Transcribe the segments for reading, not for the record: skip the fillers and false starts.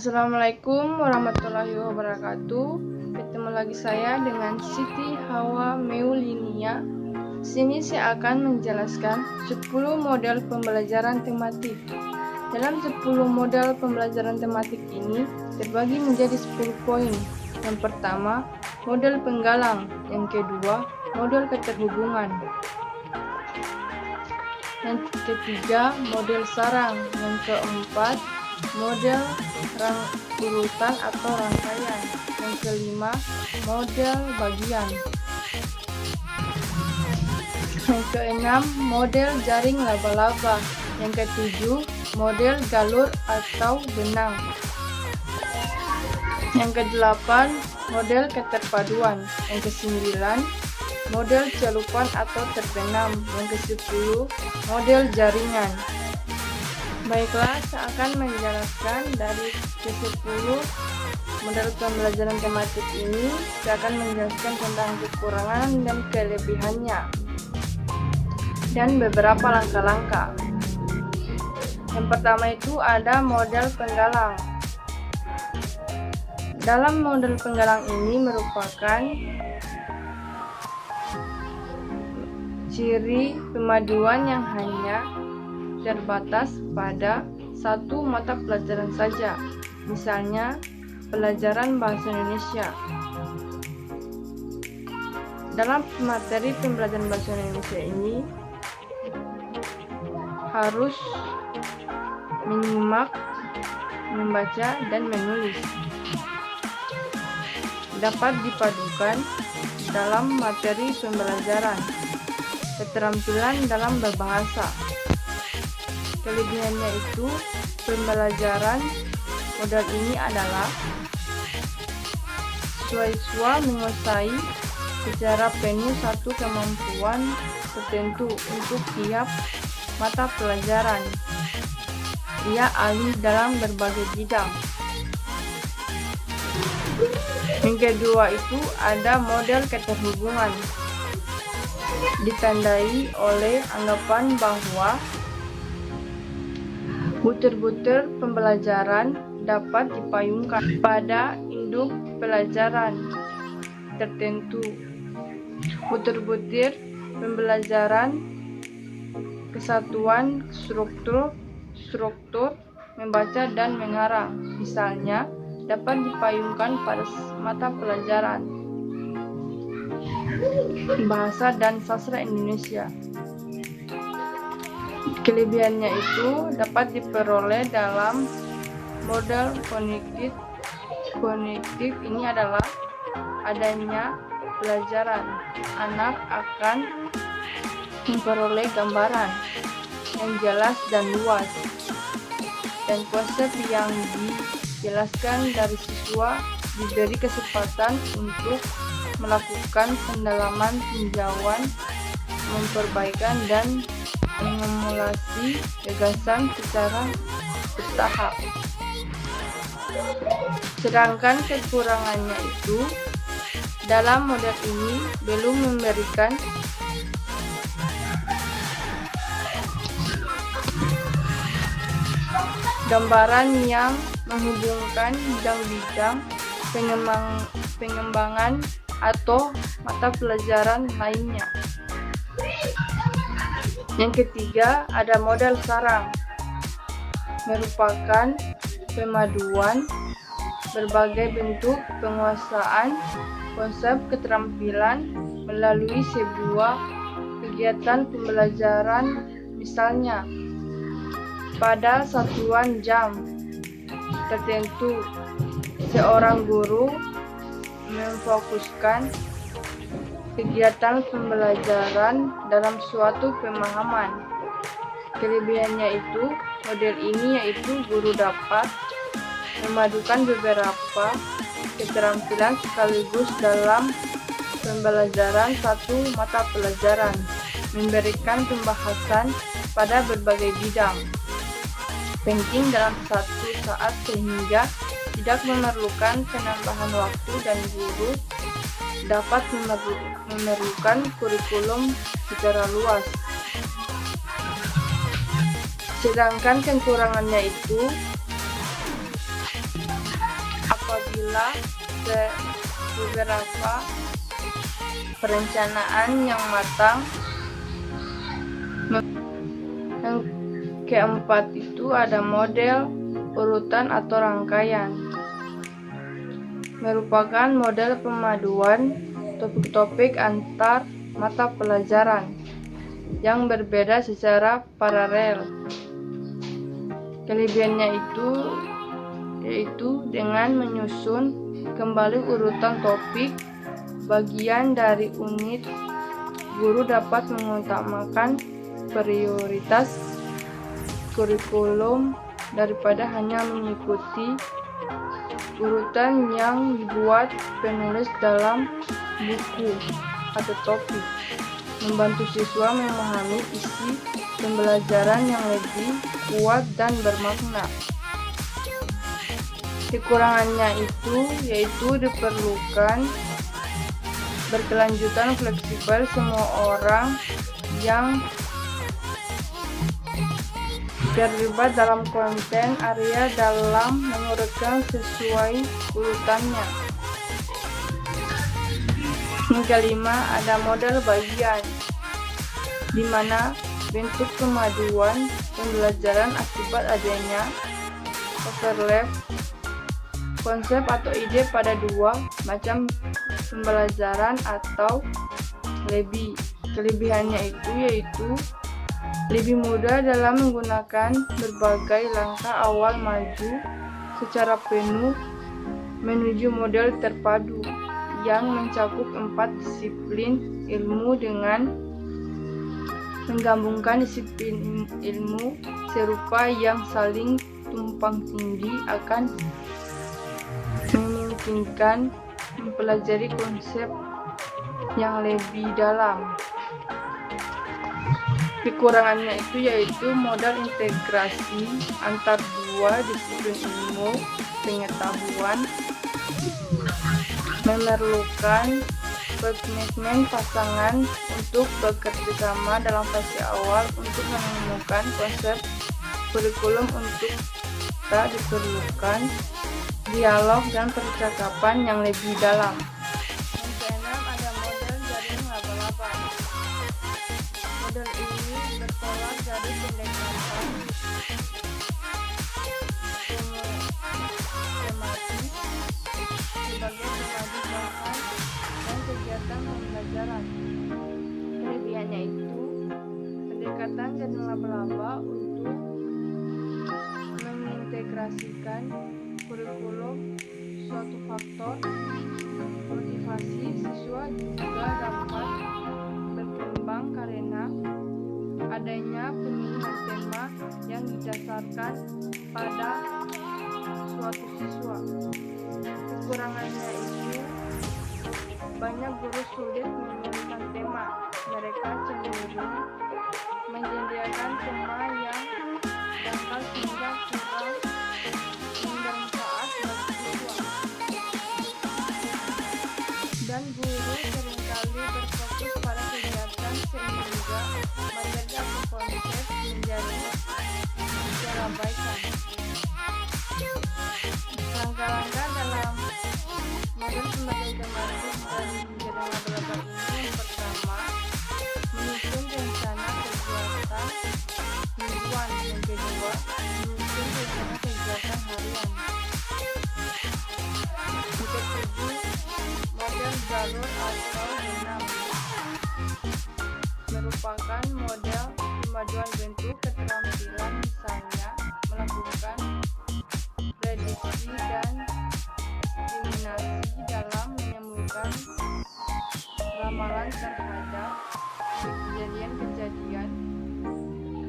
Assalamualaikum warahmatullahi wabarakatuh. Ketemu lagi saya dengan Siti Hawa Meulinia. Di sini saya akan menjelaskan 10 model pembelajaran tematik. Dalam 10 model pembelajaran tematik ini terbagi menjadi 10 poin. Yang pertama, model penggalang. Yang kedua, model keterhubungan. Yang ketiga, model sarang. Yang keempat, model urutan atau rangkaian. Yang kelima, model bagian. Yang keenam, model jaring laba-laba. Yang ketujuh, model galur atau benang. Yang kedelapan, model keterpaduan. Yang kesembilan, model celupan atau terbenam. Yang ke-10, model jaringan. Baiklah, saya akan menjelaskan dari ke-10 model pembelajaran tematik ini. Saya akan menjelaskan tentang kekurangan dan kelebihannya dan beberapa langkah-langkah. Yang pertama itu ada model penggalang. Dalam model penggalang ini merupakan ciri pemaduan yang hanya terbatas pada satu mata pelajaran saja, misalnya pelajaran bahasa Indonesia. Dalam materi pembelajaran bahasa Indonesia ini harus menyimak, membaca, dan menulis. Dapat dipadukan dalam materi pembelajaran keterampilan dalam berbahasa. Kelebihannya itu, pembelajaran model ini adalah siswa menguasai secara penuh satu kemampuan tertentu untuk tiap mata pelajaran. Ia ahli dalam berbagai bidang. Yang kedua itu ada model keterhubungan. Ditandai oleh anggapan bahwa butir-butir pembelajaran dapat dipayungkan pada induk pelajaran tertentu. Butir-butir pembelajaran, kesatuan struktur membaca dan mengarang, misalnya, dapat dipayungkan pada mata pelajaran Bahasa dan Sastra Indonesia. Kelebihannya itu dapat diperoleh dalam model kognitif. Kognitif ini adalah adanya pelajaran. Anak akan memperoleh gambaran yang jelas dan luas, dan konsep yang dijelaskan dari siswa diberi kesempatan untuk melakukan pendalaman, tinjauan, memperbaikan, dan mengemulasi gagasan secara bertahap. Sedangkan kekurangannya itu, dalam model ini belum memberikan gambaran yang menghubungkan bidang-bidang pengembangan atau mata pelajaran lainnya. Yang ketiga ada model sarang. Merupakan pemaduan berbagai bentuk penguasaan konsep keterampilan melalui sebuah kegiatan pembelajaran, misalnya pada satuan jam tertentu seorang guru memfokuskan kegiatan pembelajaran dalam suatu pemahaman. Kelebihannya itu, model ini yaitu guru dapat memadukan beberapa keterampilan sekaligus dalam pembelajaran satu mata pelajaran, memberikan pembahasan pada berbagai bidang penting dalam satu saat sehingga tidak memerlukan penambahan waktu dan guru dapat memerlukan kurikulum secara luas. Sedangkan kekurangannya itu apabila beberapa perencanaan yang matang. Yang keempat itu ada model urutan atau rangkaian, merupakan model pemaduan topik-topik antar mata pelajaran yang berbeda secara paralel. Kelebihannya yaitu dengan menyusun kembali urutan topik bagian dari unit, guru dapat mengutamakan prioritas kurikulum daripada hanya mengikuti urutan yang dibuat penulis dalam buku atau topik. Membantu siswa memahami isi pembelajaran yang lebih kuat dan bermakna. Kekurangannya yaitu diperlukan berkelanjutan fleksibel. Semua orang yang terlibat dalam konten area dalam mengurutkan sesuai urutannya. Yang kelima ada model bagian, di mana bentuk kemaduan pembelajaran akibat adanya overlap konsep atau ide pada dua macam pembelajaran atau lebih. Kelebihannya yaitu lebih mudah dalam menggunakan berbagai langkah awal maju secara penuh menuju model terpadu yang mencakup 4 disiplin ilmu dengan menggabungkan disiplin ilmu serupa yang saling tumpang tindih akan memungkinkan mempelajari konsep yang lebih dalam. Kekurangannya yaitu modal integrasi antar dua disiplin ilmu pengetahuan, memerlukan komitmen pasangan untuk bekerja sama dalam fase awal untuk menemukan konsep kurikulum. Untuk tak diperlukan dialog dan percakapan yang lebih dalam. Yang keenam ada model jaring laba-laba. Model ini bertolak dari pendekatan tematis sebagai pemadu bahan dan kegiatan pembelajaran. Kelebihannya pendekatan jaring laba-laba untuk mengintegrasikan kurikulum suatu faktor motivasi siswa juga dapat berkembang karena adanya pemilihan tema yang didasarkan pada suatu siswa. Kekurangannya banyak guru sulit memilihkan tema. Mereka cenderung menyediakan tema yang dangkal sehingga kurang bermanfaat bagi siswa. Dan guru seringkali berfokus pada kegiatan sehingga materi atau konsep menjadi terabaikan. Langkah-langkah dalam model pembelajaran tematis dan jaring laba-laba ini: yang pertama, menyusun rencana kegiatan mingguan. Yang kedua, menyusun rencana kegiatan harian. Yang ketiga, model jalur atau benang, merupakan model pemaduan bentuk keterampilan, misalnya melakukan prediksi dan diskriminasi dalam menemukan ramalan terhadap kejadian-kejadian,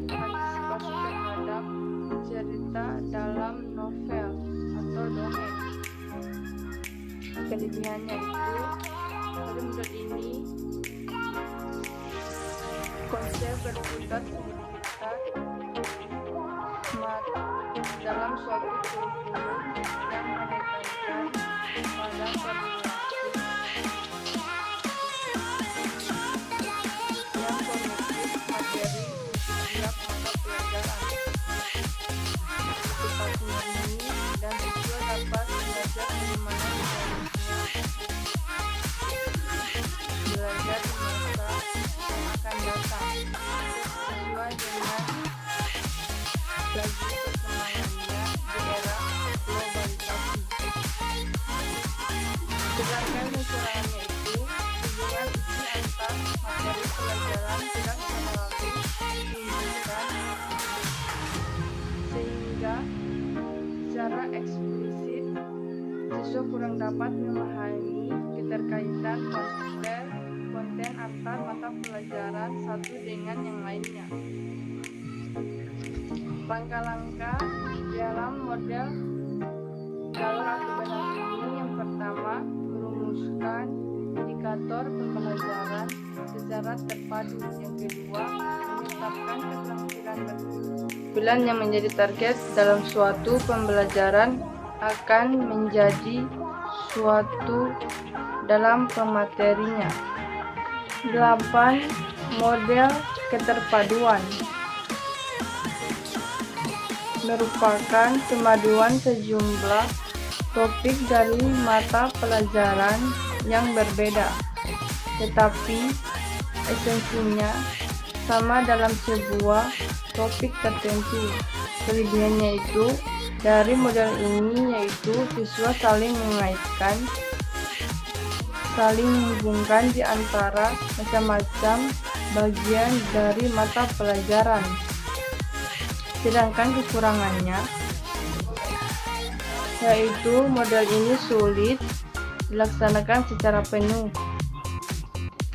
antisipasi terhadap cerita dalam novel atau dongeng. Kelebihannya pada model ini konsep berkutat signifikan dalam suatu kurikulum yang menekankan pada formulasi yang kognitif materi setiap mata pelajaran. Cepat ini dan siswa dapat belajar bagaimana dapat memahami keterkaitan konten antar mata pelajaran satu dengan yang lainnya. Langkah-langkah dalam model jalur kebenaran ini: yang pertama, merumuskan indikator pembelajaran secara terpadu. Yang kedua, menetapkan keterampilan yang menjadi target dalam suatu pembelajaran akan menjadi suatu dalam pematerinya. 8. Model keterpaduan merupakan pemaduan sejumlah topik dari mata pelajaran yang berbeda, tetapi esensinya sama dalam sebuah topik tertentu. Kelebihannya itu dari model ini yaitu siswa saling mengaitkan, saling menghubungkan di antara macam-macam bagian dari mata pelajaran. Sedangkan kekurangannya yaitu model ini sulit dilaksanakan secara penuh,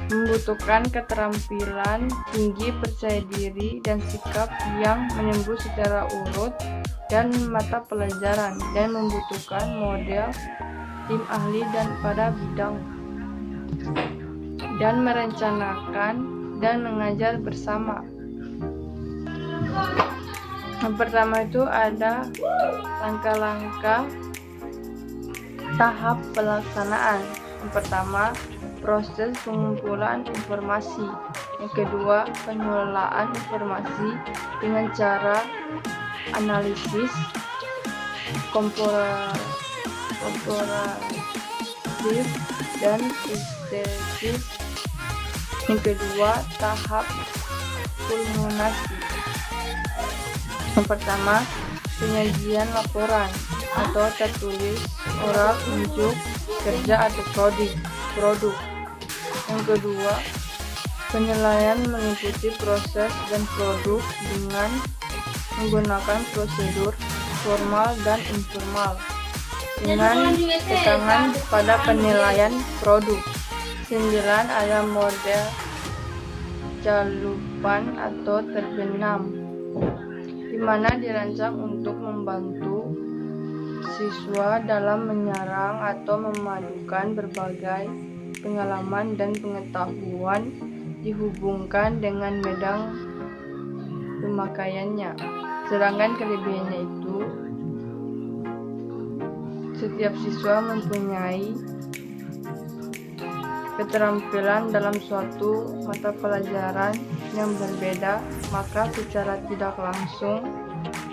membutuhkan keterampilan tinggi, percaya diri, dan sikap yang menembus secara urut dan mata pelajaran, dan membutuhkan model tim ahli dan pada bidang, dan merencanakan dan mengajar bersama. Yang pertama itu ada langkah-langkah tahap pelaksanaan. Yang pertama, proses pengumpulan informasi. Yang kedua, pengelolaan informasi dengan cara analisis komparatif dan sintesis. Yang kedua, tahap kulminasi. Yang pertama, penyajian laporan atau tertulis oral unjuk kerja atau produk. Yang kedua, penilaian mengikuti proses dan produk dengan menggunakan prosedur formal dan informal dengan tekangan pada penilaian produk. 9. Ada model calupan atau terbenam, di mana dirancang untuk membantu siswa dalam menyerang atau memadukan berbagai pengalaman dan pengetahuan dihubungkan dengan medan pemakaiannya. Sedangkan kelebihannya itu setiap siswa mempunyai keterampilan dalam suatu mata pelajaran yang berbeda, maka secara tidak langsung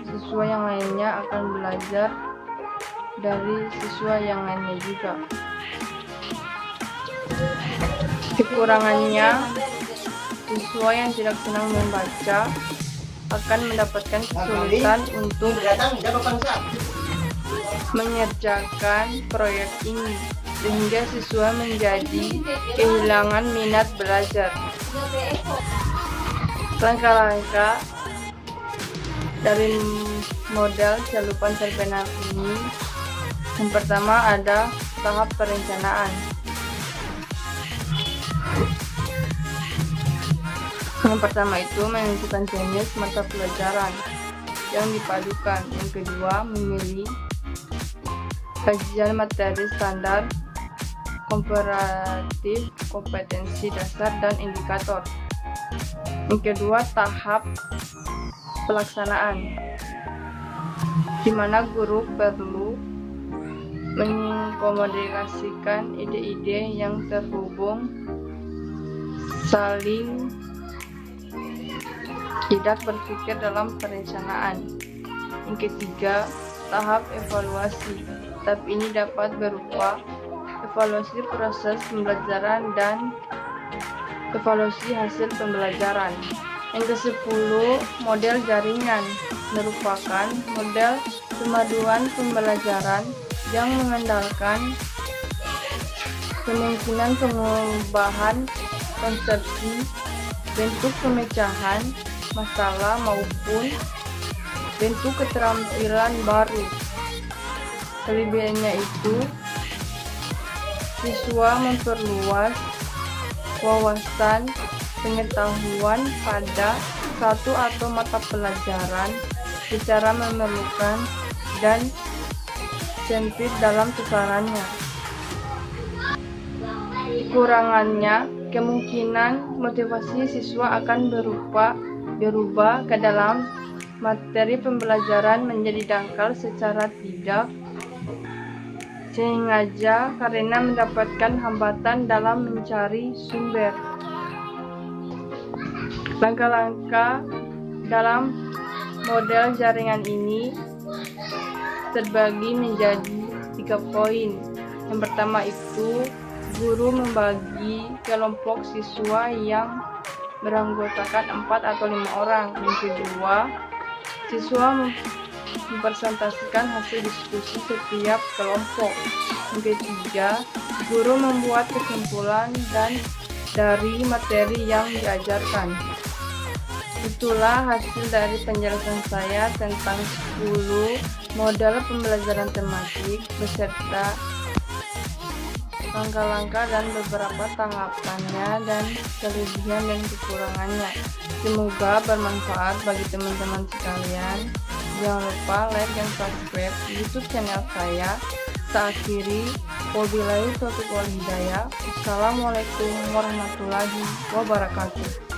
siswa yang lainnya akan belajar dari siswa yang lainnya juga. Kekurangannya, siswa yang tidak senang membaca akan mendapatkan kesulitan untuk mengerjakan proyek ini, sehingga siswa menjadi kehilangan minat belajar. Langkah-langkah dari model calupan terbenam ini: yang pertama ada tahap perencanaan. Yang pertama itu menentukan jenis mata pelajaran yang dipadukan. Yang kedua, memilih kajian materi standar, komparatif, kompetensi dasar, dan indikator. Yang kedua, tahap pelaksanaan, di mana guru perlu mengkomunikasikan ide-ide yang terhubung, saling tidak berpikir dalam perencanaan. Yang ketiga, tahap evaluasi. Tahap ini dapat berupa evaluasi proses pembelajaran dan evaluasi hasil pembelajaran. Yang ke-10, model jaringan, merupakan model pemaduan pembelajaran yang mengandalkan kemungkinan pengubahan konsepsi, bentuk pemecahan masalah maupun bentuk keterampilan baru. Kelebihannya itu Siswa memperluas wawasan pengetahuan pada satu atau mata pelajaran secara memerlukan dan sempit dalam sasarannya. Kekurangannya, kemungkinan motivasi siswa akan berubah ke dalam materi pembelajaran menjadi dangkal secara tidak sengaja karena mendapatkan hambatan dalam mencari sumber. Langkah-langkah dalam model jaringan ini terbagi menjadi 3 poin. Yang pertama itu, guru membagi kelompok siswa yang beranggotakan 4 atau 5 orang. Yang kedua, siswa mempresentasikan hasil diskusi setiap kelompok. Yang ketiga, guru membuat kesimpulan dari materi yang diajarkan. Itulah hasil dari penjelasan saya tentang 10 model pembelajaran tematik beserta langkah-langkah dan beberapa tahapannya dan kelebihan dan kekurangannya. Semoga bermanfaat bagi teman-teman sekalian. Jangan lupa like dan subscribe YouTube channel saya. Saya akhiri, wabillahi taufiq wal hidayah. Assalamualaikum warahmatullahi wabarakatuh.